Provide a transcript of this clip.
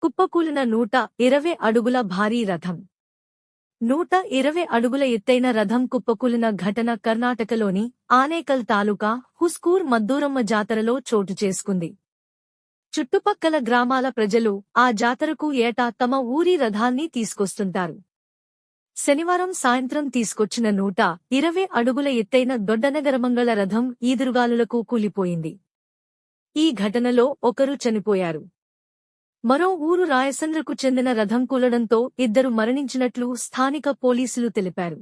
కుప్పకూలిన 120 అడుగుల భారీ రథం. 120 అడుగుల ఎత్తైన రథం కుప్పకూలిన ఘటన కర్ణాటకలోని ఆనేకల్ తాలూకా హుస్కూర్ మద్దూరమ్మ జాతరలో చోటు చేసుకుంది. చుట్టుపక్కల గ్రామాల ప్రజలు ఆ జాతరకు ఏటా తమ ఊరి రథాన్ని తీసుకొస్తుంటారు. శనివారం సాయంత్రం తీసుకొచ్చిన 120 అడుగుల ఎత్తైన దొడ్డనగరమంగళ రథం ఈదురుగాలులకు కూలిపోయింది. ఈ ఘటనలో ఒకరు చనిపోయారు. మరో ఊరు రాయసంద్రకు చెందిన రథం కూలడంతో 2 మరణించినట్లు స్థానిక పోలీసులు తెలిపారు.